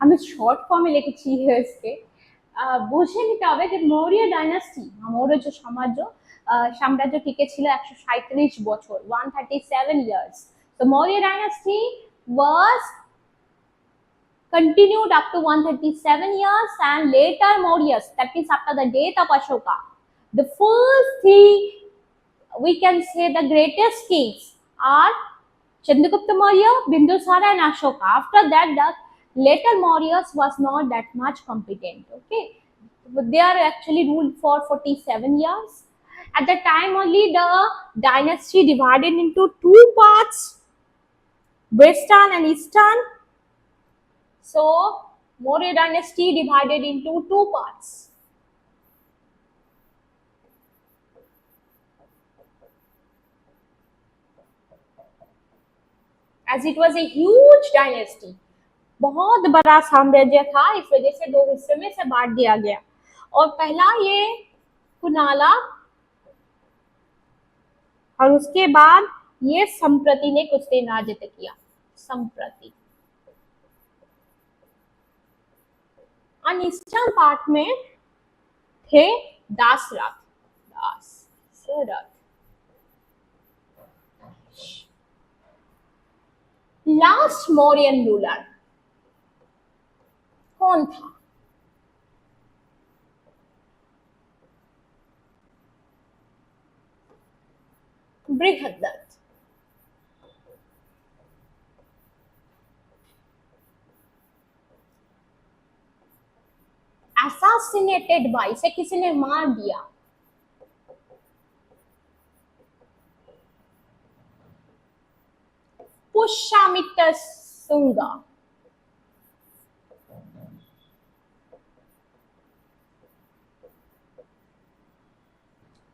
আমি শর্ট ফর্মে লিখেছি इसके বুঝে নিতে হবে যে মৌর্য ডাইনাস্টি মৌর্য যে সাম্রাজ্য টিকে ছিল 137 বছর 137 years. The Maurya dynasty was continued up to 137 years, and later Mauryas, that means after the death of Ashoka, the first three, we can say the greatest kings are Chandragupta Maurya, Bindusara and Ashoka. After that, the later Mauryas was not that much competent. Okay, they are actually ruled for 47 years. At the time only the dynasty divided into two parts, western and eastern. So Maurya dynasty divided into two parts. As it was a huge dynasty, बहुत बड़ा साम्राज्य था, इस वजह से दो हिस्से में से बांट दिया गया. और पहला ये कुनाला और उसके बाद ये संप्रति ने कुछ दिन राजत्व किया. संप्रति और ईस्टर्न पार्ट में थे दासरथ. लास्ट मौर्यन रूलर कौन था? बृहद्रथ. assassinated by, से किसी ने मार दिया. पुष्यमित्र शुंगा.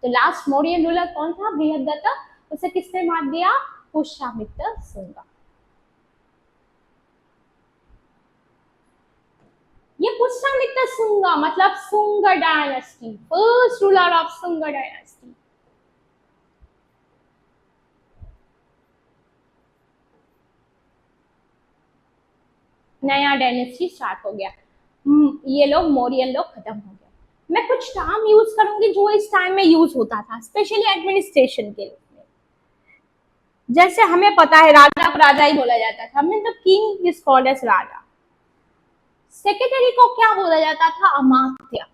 तो लास्ट मौर्यन रूलर कौन था? बृहद्रथ. उसे किसने मार दिया? पुष्यमित्र शुंगा. ये पुष्यमित्र शुंगा मतलब Shunga dynasty, first ruler of Shunga dynasty. नया डायनेस्टी स्टार्ट हो गया. ये लोग मौर्यन लोग खत्म हो गए. मैं कुछ टर्म यूज करूंगी जो इस टाइम में यूज होता था, स्पेशली एडमिनिस्ट्रेशन के लिए. जैसे हमें पता है राजा को राजा ही बोला जाता था, मतलब king is called as raja. Secretary को क्या बोला जाता था? अमात्य.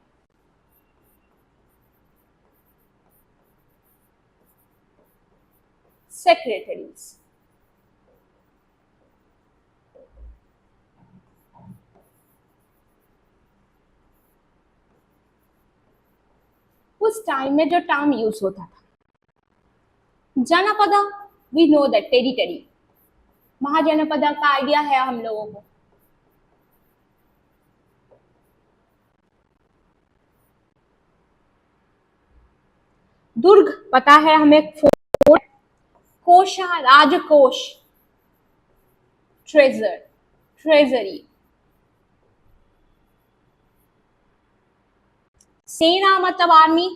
सेक्रेटरीज. उस टाइम में जो टर्म यूज होता था, जनपद, वी नो दैट टेरिटरी. महाजनपद का आइडिया है हम लोगों को. दुर्ग पता है हमें. फोर्ट. कोशा, राजकोष, ट्रेजर, ट्रेजरी. सेना मतलब आर्मी.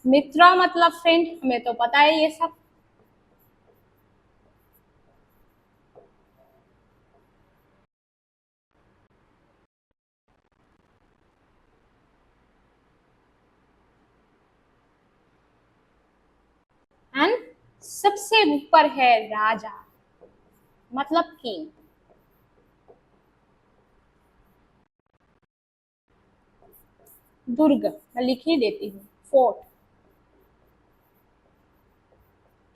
मित्र मतलब फ्रेंड, हमें तो पता है ये सब. एंड सबसे ऊपर है राजा मतलब किंग. दुर्ग मैं लिख ही देती हूँ. फोर्ट.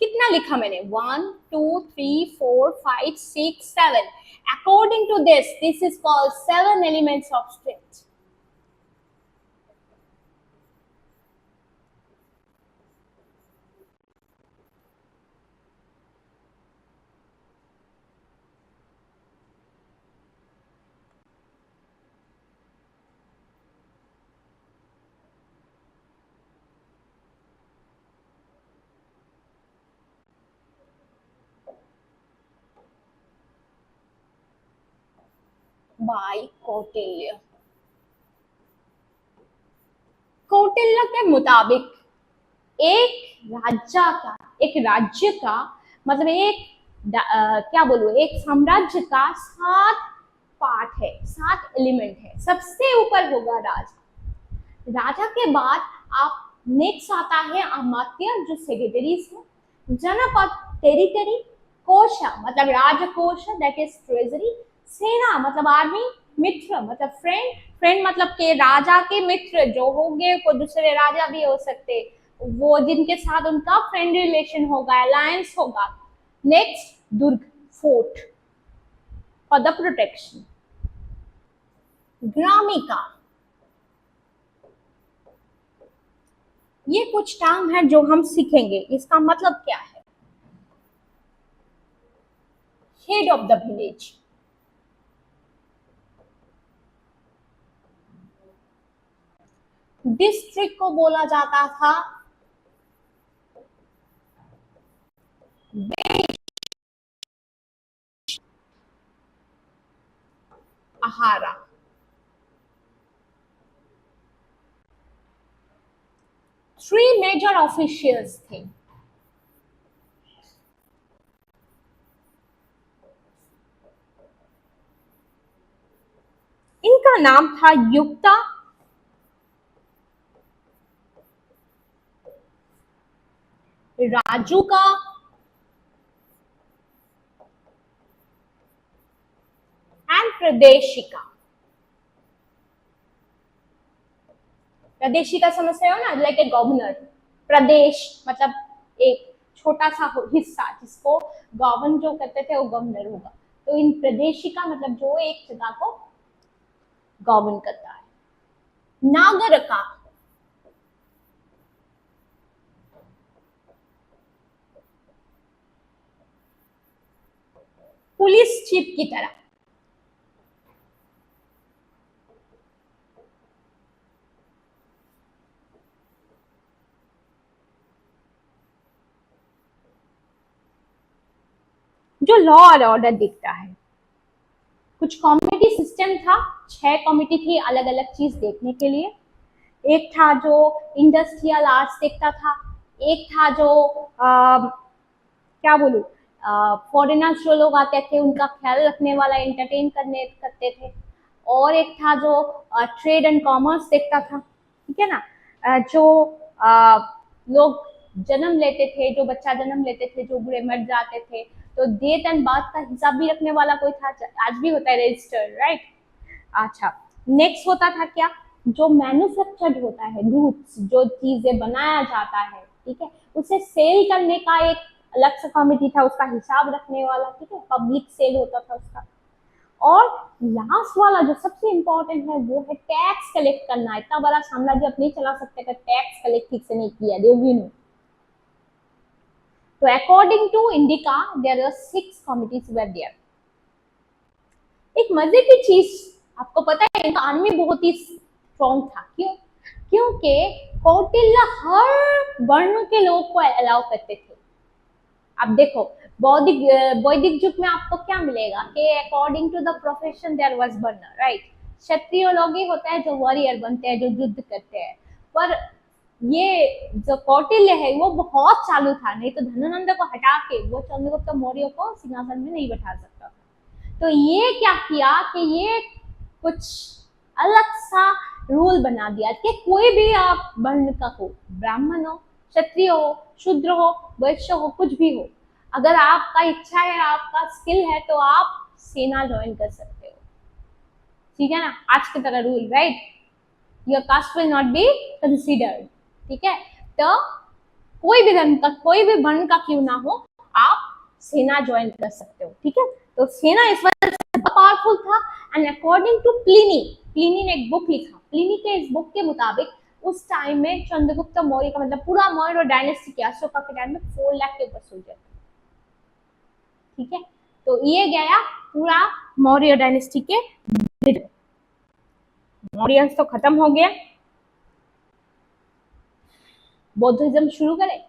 कितना लिखा मैंने? 1 2 3 4 5 6 7. According to this is called 7 elements of strength. By Kautilya. Kautilya के मुताबिक एक राज्य का मतलब एक क्या बोलूं, एक साम्राज्य का 7 पार्ट है, 7 एलिमेंट है। सबसे ऊपर होगा राजा। राजा के बाद आप नेक्स्ट आता है अमात्य जो सेक्रेटरीज है, जनपद टेरिटरी, कोश मतलब राजकोष दैट इज ट्रेजरी, सेना मतलब आर्मी, मित्र मतलब फ्रेंड, फ्रेंड मतलब के राजा के मित्र जो होंगे, कोई दूसरे राजा भी हो सकते, वो जिनके साथ उनका फ्रेंड रिलेशन होगा, अलायंस होगा। नेक्स्ट दुर्ग फोर्ट फॉर द प्रोटेक्शन। ग्रामिका, ये कुछ टर्म है जो हम सीखेंगे, इसका मतलब क्या है। Head of the village, district को बोला जाता था आहारा। थ्री मेजर ऑफिशियल्स थे, इनका नाम था युक्ता, राजू का एंड प्रदेशिका। प्रदेशिका समझते हो ना, लाइक ए गवर्नर। प्रदेश मतलब एक छोटा सा हिस्सा जिसको गवर्न जो करते थे वो गवर्नर होगा। तो इन प्रदेशिका मतलब जो एक जगह को गवर्न करता है। नागर का पुलिस चीफ की तरह। जो लॉ और ऑर्डर देखता है। कुछ कॉमिटी सिस्टम था, 6 कॉमिटी थी अलग अलग चीज देखने के लिए। एक था जो इंडस्ट्रियल आर्ट्स देखता था, एक था जो क्या बोलूं, फॉरेनर्स जो लोग आते थे उनका ख्याल रखने वाला, एंटरटेन करते थे, और एक था जो ट्रेड एंड कॉमर्स देखता था, ठीक है ना। जो लोग जन्म लेते थे, जो बच्चा जन्म लेते थे, जो बूढ़े मर जाते थे, तो डेट एंड बात का हिसाब भी रखने वाला कोई था, आज भी होता है रजिस्टर, राइट। अच्छा, नेक्स्ट होता था क्या, जो मैन्युफैक्चर्ड होता है, गुड्स जो चीजें बनाया जाता है, ठीक है, उसे सेल करने का एक अलग से कमिटी था, उसका हिसाब रखने वाला, ठीक है, पब्लिक सेल होता था उसका। और लास्ट वाला जो सबसे इंपॉर्टेंट है वो है टैक्स कलेक्ट करना। इतना बड़ा साम्राज्य अब नहीं चला सकते अगर टैक्स कलेक्ट ठीक से नहीं किया, रेवेन्यू। तो according to Indica there are 6 committees were there. एक मजे की चीज आपको पता है, इनका आर्मी बहुत ही स्ट्रॉन्ग था। क्यों? क्योंकि कौटिल्य हर वर्ण के लोग को अलाउ करते थे। अब देखो वैदिक युग में आपको क्या मिलेगा कि according to the profession there was varna, right. Kshatriya लोग ही होते हैं जो वॉरियर बनते हैं, जो युद्ध करते हैं। पर ये जो कौटिल्य है वो बहुत चालू था, नहीं तो धनानंद को हटा के वो चंद्रगुप्त मौर्य को सिंहासन में नहीं बैठा सकता था। तो ये क्या किया कि ये कुछ अलग सा रूल बना दिया कि कोई भी आप वर्ण का हो, ब्राह्मण हो, क्षत्रिय हो, शूद्र हो, वैश्य हो, कुछ भी हो, अगर आपका इच्छा है, आपका स्किल है, तो आप सेना ज्वाइन कर सकते हो, ठीक है ना। आज की तरह rule, right. Your cast will not be considered, ठीक है। तो कोई भी धर्म का, कोई भी वर्ण का क्यों ना हो, आप सेना ज्वाइन कर सकते हो, ठीक है। तो सेना इस वजह से पावरफुल था। एंड अकॉर्डिंग टू प्लिनी ने एक बुक लिखा। प्लिनी के इस बुक के मुताबिक उस टाइम में चंद्रगुप्त मौर्य का मतलब पूरा मौर्य डायनेस्टी के, अशोका के टाइम में 4 लाख के ऊपर सोल्जर, ठीक है। तो ये गया पूरा मौर्य डायनेस्टी के। मौर्य तो खत्म हो गया, बौद्धिज्म शुरू करें।